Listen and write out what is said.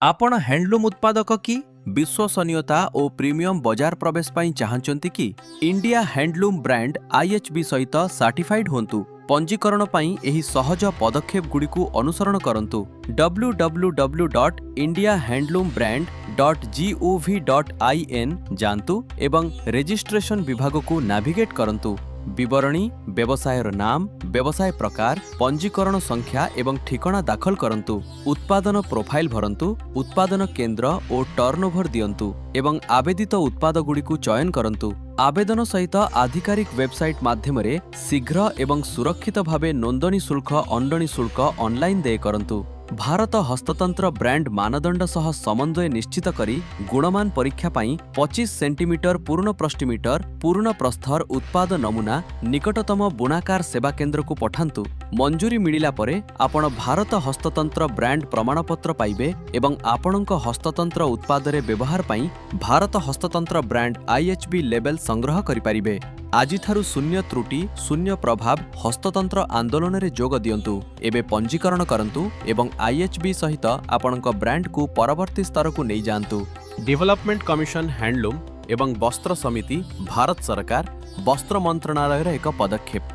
आपण हैंडलूम उत्पादक कि विश्वसनीयता और प्रीमियम बाजार प्रवेश पाई चाहंचंती कि इंडिया हैंडलूम ब्रांड आईएचबी सहित सर्टिफाइड होंतु। पंजीकरण पाई एही सहज पदक्षेप गुड़िकु अनुसरण करंतु। www.indiahandloombrand.gov.in जानतु एवं रजिस्ट्रेशन विभाग को नेविगेट करंतु। विवरणी, व्यवसायर नाम, व्यवसाय प्रकार, पंजीकरण संख्या एवं ठिकाना दाखल करंतु। उत्पादन प्रोफाइल भरंतु, उत्पादन केंद्र और टर्नओवर दियंतु एवं आवेदित उत्पाद गुड़िकु चयन करंतु। आवेदन सहित आधिकारिक वेबसाइट माध्यमरे शीघ्र एवं सुरक्षित भावे नोंदणी शुल्क अंडणी शुल्क ऑनलाइन देय करंतु। भारत हस्ततंत्र ब्रांड मानदंड सह समन्वय निश्चित करी गुणमान परीक्षा पाई 25 सेंटीमीटर पूर्ण प्रष्टिमीटर पूर्ण प्रस्थर उत्पाद नमूना निकटतम बुणाकार सेवा केंद्र को पठांतु। मंजूरी मिलिला परे आपण भारत हस्ततंत्र ब्रांड प्रमाणपत्र पाइबे एवं आपणक हस्ततंत्र उत्पाद रे व्यवहार पाई भारत हस्ततंत्र ब्रांड आईएचबी लेबल संग्रह करि परिबे। आजिठारु शून्य त्रुटि शून्य प्रभाव हस्ततंत्र आंदोलन रे जोग दियंतु। एबे पंजीकरण करंतु एवं आईएचबी सहित आपणक ब्रांड को परवर्ती स्तर को नहीं जानतु। डेवलपमेंट कमिशन हैंडलूम एवं वस्त्र समिति भारत सरकार वस्त्र मंत्रणालय एक पदक्षेप।